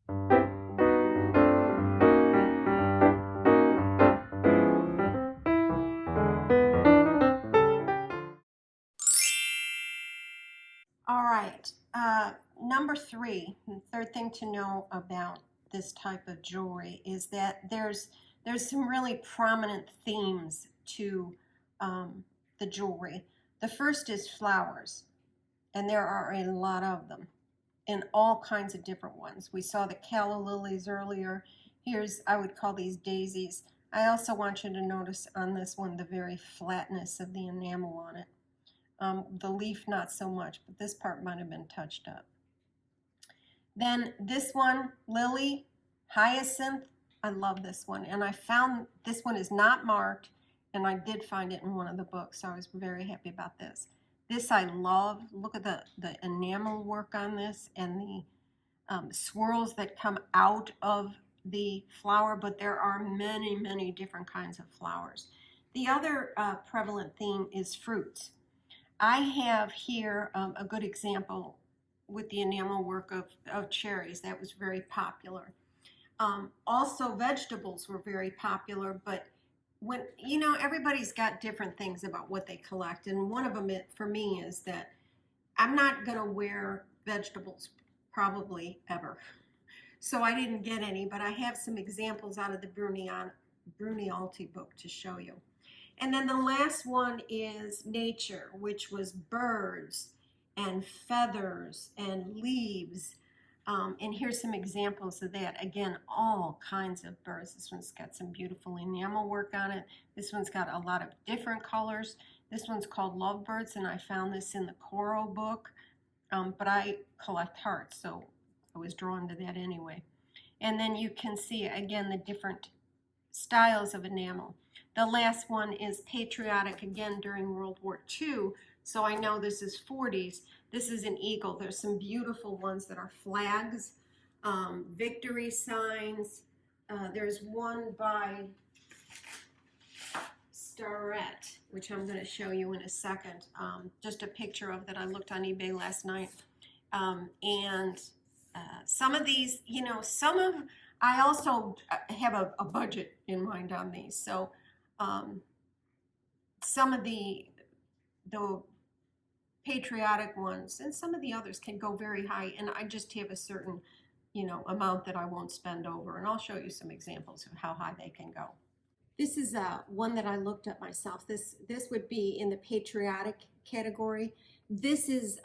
All right, number three, the third thing to know about this type of jewelry is that there's some really prominent themes to the jewelry. The first is flowers, and there are a lot of them in all kinds of different ones. We saw the calla lilies earlier. Here's, I would call these daisies. I also want you to notice on this one the very flatness of the enamel on it. The leaf not so much, but this part might have been touched up. Then this one, lily, hyacinth, I love this one. And I found this one is not marked, and I did find it in one of the books, so I was very happy about this. This I love. Look at the enamel work on this and the swirls that come out of the flower, but there are many, many different kinds of flowers. The other prevalent theme is fruits. I have here a good example with the enamel work of cherries. That was very popular. Also, vegetables were very popular, but when, you know, everybody's got different things about what they collect, and one of them for me is that I'm not going to wear vegetables probably ever. So I didn't get any, but I have some examples out of the Brunialti book to show you. And then the last one is nature, which was birds and feathers and leaves. And here's some examples of that. Again, all kinds of birds. This one's got some beautiful enamel work on it. This one's got a lot of different colors. This one's called Lovebirds, and I found this in the Coral book. But I collect hearts, so I was drawn to that anyway. And then you can see, again, the different styles of enamel. The last one is patriotic, again, during World War II. So I know this is 40s. This is an eagle. There's some beautiful ones that are flags, victory signs. There's one by Starrett, which I'm going to show you in a second. Just a picture of that I looked on eBay last night. Some of these, you know, I also have a budget in mind on these. So some of the patriotic ones and some of the others can go very high, and I just have a certain, you know, amount that I won't spend over, and I'll show you some examples of how high they can go. This is one that I looked at myself. This would be in the patriotic category. This is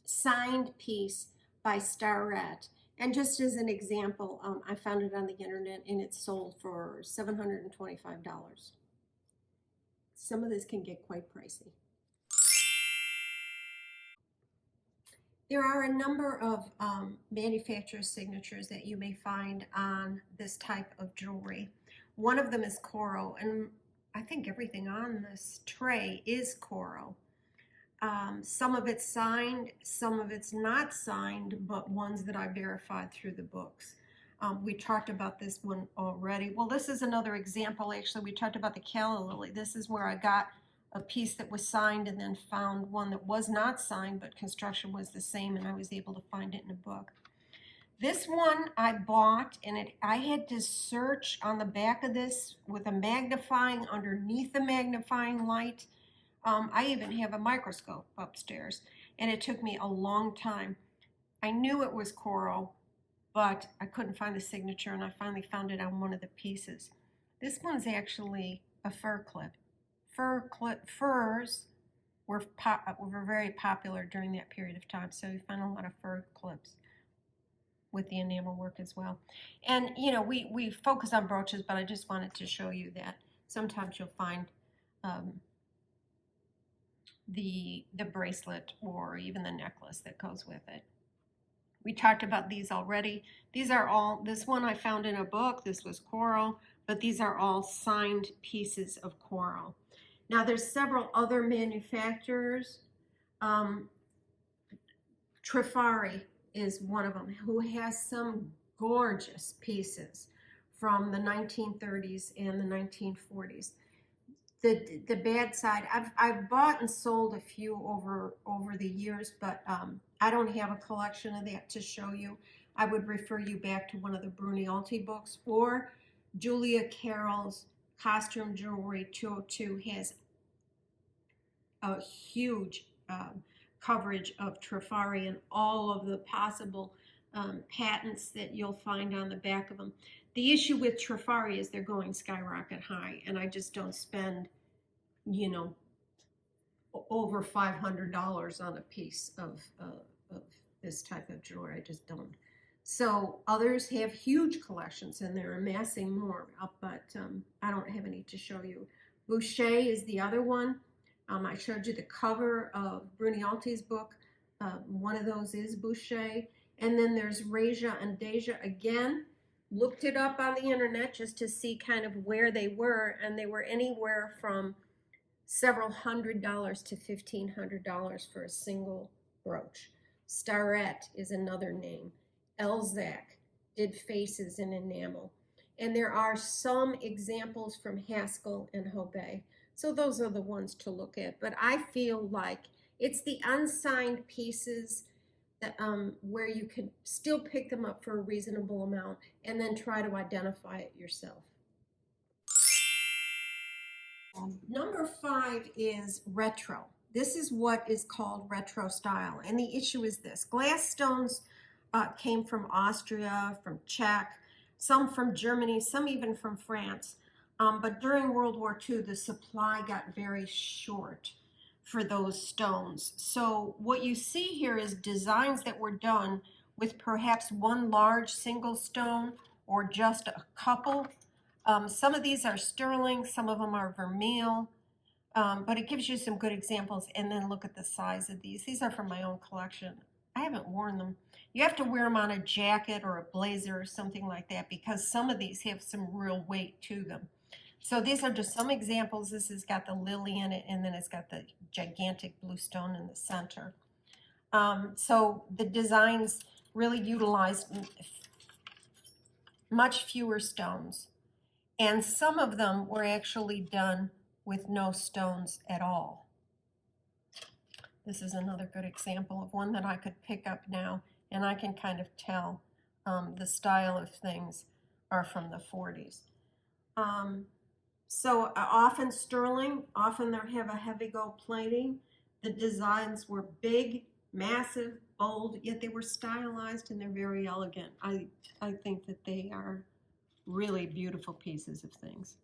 signed piece by Starrett. And just as an example, I found it on the internet and it's sold for $725. Some of this can get quite pricey. There are a number of manufacturer signatures that you may find on this type of jewelry. One of them is coral, and I think everything on this tray is coral. Some of it's signed, some of it's not signed, but ones that I verified through the books. We talked about this one already. Well, this is another example. Actually, we talked about the calla lily. This is where I got a piece that was signed and then found one that was not signed, but construction was the same, and I was able to find it in a book. This one I bought, and I had to search on the back of this with a magnifying underneath the magnifying light. I even have a microscope upstairs, and it took me a long time. I knew it was coral, but I couldn't find the signature, and I finally found it on one of the pieces. This one's actually a fur clip. Furs were very popular during that period of time, so we found a lot of fur clips with the enamel work as well. And you know, we focus on brooches, but I just wanted to show you that sometimes you'll find the bracelet or even the necklace that goes with it. We talked about these already. These are all, this one I found in a book, this was coral, but these are all signed pieces of coral. Now there's several other manufacturers. Trifari is one of them, who has some gorgeous pieces from the 1930s and the 1940s. The bad side, I've bought and sold a few over the years, but I don't have a collection of that to show you. I would refer you back to one of the Brunialti books, or Julia Carroll's Costume Jewelry 202 has a huge coverage of Trifari and all of the possible patents that you'll find on the back of them. The issue with Trifari is they're going skyrocket high, and I just don't spend, you know, over $500 on a piece of this type of jewelry. I just don't. So others have huge collections and they're amassing more, but I don't have any to show you. Boucher is the other one. I showed you the cover of Brunialti's book. One of those is Boucher. And then there's Reja and Deja again. Looked it up on the internet just to see kind of where they were, and they were anywhere from several $100s to $1,500 for a single brooch. Starrett is another name. Elzac did faces in enamel. And there are some examples from Haskell and Hobey. So those are the ones to look at. But I feel like it's the unsigned pieces that, where you can still pick them up for a reasonable amount and then try to identify it yourself. Number 5 is retro. This is what is called retro style. And the issue is this. Glass stones came from Austria, from Czech, some from Germany, some even from France. But during World War II, the supply got very short for those stones. So what you see here is designs that were done with perhaps one large single stone or just a couple. Some of these are sterling, some of them are vermeil, but it gives you some good examples. And then look at the size of these. These are from my own collection. I haven't worn them. You have to wear them on a jacket or a blazer or something like that because some of these have some real weight to them. So these are just some examples. This has got the lily in it, and then it's got the gigantic blue stone in the center. So the designs really utilized much fewer stones. And some of them were actually done with no stones at all. This is another good example of one that I could pick up now, and I can kind of tell the style of things are from the 40s. So often sterling, often they have a heavy gold plating. The designs were big, massive, bold, yet they were stylized and they're very elegant. I think that they are really beautiful pieces of things.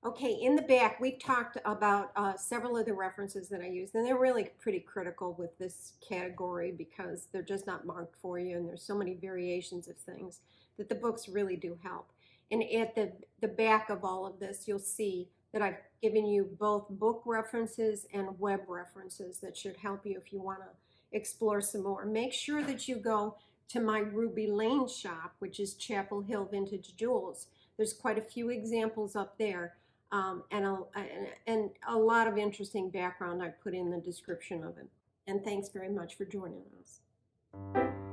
Okay, in the back, we've talked about several of the references that I use, and they're really pretty critical with this category because they're just not marked for you, and there's so many variations of things that the books really do help. And at the back of all of this, you'll see that I've given you both book references and web references that should help you if you want to explore some more. Make sure that you go to my Ruby Lane shop, which is Chapel Hill Vintage Jewels. There's quite a few examples up there. And a lot of interesting background I put in the description of it. And thanks very much for joining us.